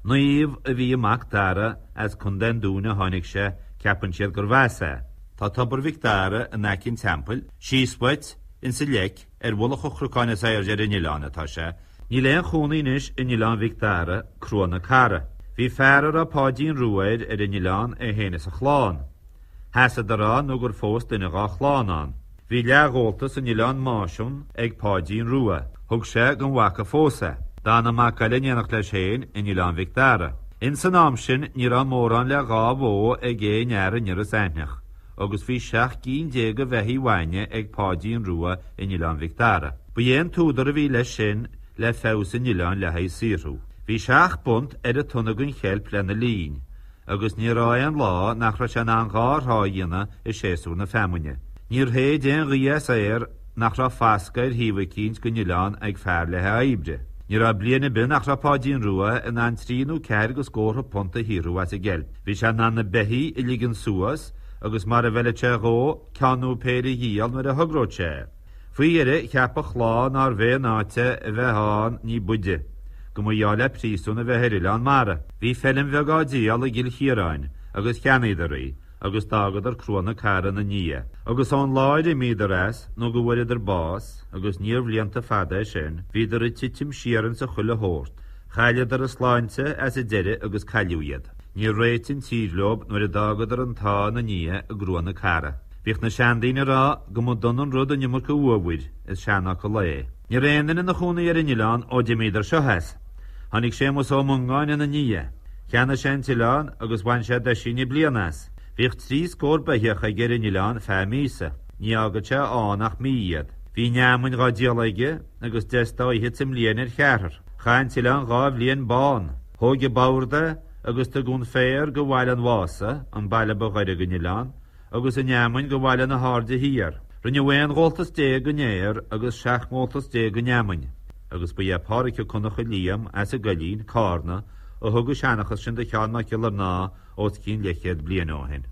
Nuíomh a bhí amach dara as chundan dúna tháinig sé ceapan siad gur bhesa. Tá tobar Victara a necinn temple, síosbait in sa leic bhla chrucháine sa ar Ileán atá sé, ní léon chúnaínis in Ileán Victara cruanna cara. Bhí fearar a pádín ruaid ar in Ileán a héana a chláán. Hesa dará nó gur fós duine gá chláánán. Bhí leagoltas in Ileán máisiún ag pádín rua, thug sé gan bhacha fósa. Dána má caileanach leis héin in Ileán Victara. In san am sin ní ra mórán le gá bó ag gé neara níar a sainneach, agus bhí 16 bheithí bhaine ag pádín rua in Ileán Victara. Ba dhéon túdar a bhí leis sin le fés in Ileán le haid sírú. Bhí 6 punt ar a tunagann cheilp lena lín, agus ní rá an lá nach ra sean an gá dhéana i séasú na femuine. Níor hé déon rias éir nach ra fasca ar híomhacíns go Ileán ag fear le haibre. Ní ra bliana bin nach ra pádín rua in an tríú ceir go scóra punta híú as a gelp. Bhí se na behí i ligan suas, agus mar a bheile te ró ceanú péri híal mar a thugróid sé. Fuiire cheappa chláán ar bheith náte a bheith hán ní buide, go mu dheáile prísún a bheith Ileán mara. Bhí fellim bheith gáidíal a gil chiaráin, agus ceanidarí, agus dágad ar cruanna cara na nia. Agus an láid i míad as, nó go bhfuid ar bás, agus níor bhlianta fada sin, bhíidir a titim siaran sa chuile hórt, chaile ar a sláinte as a deire agus caiúiad. Ní réitin tílob nuair a dágad ar an tá na nia a grúanna cara. Bhíoch na seandaine rá go mu donan rud a nimar go bhuaid is seanach go lé. Ní réanana na chúna ar in Ileán ó de míidir seo heas. Tháinig sé mus ó mungáin na nia. Cheanna sé Ileán agus bhain sé de sinne blianas. Bhíoch 3 scór beithioch a ggéir in Ileán fé mísa. Ní agad sé ánach míiad. Bhí neamhain gá dialaige agus destáithe sim líanaar chearthar. Chain Ileán gá bhliaon bán. Thóge báirde agus tá gún féir go bhhail an bhása an baile bagaire go Ileán, agus a neamhain go bhhaile na háde híar. Rinne bhain gholtas dé go néir agus 6 móltas dé go neamhain. Agus ba dhé párice chunach a líam as a galín cárna, ó thugu seanachas sin de cheanna cilar ná ó cín leichéad blian óhain.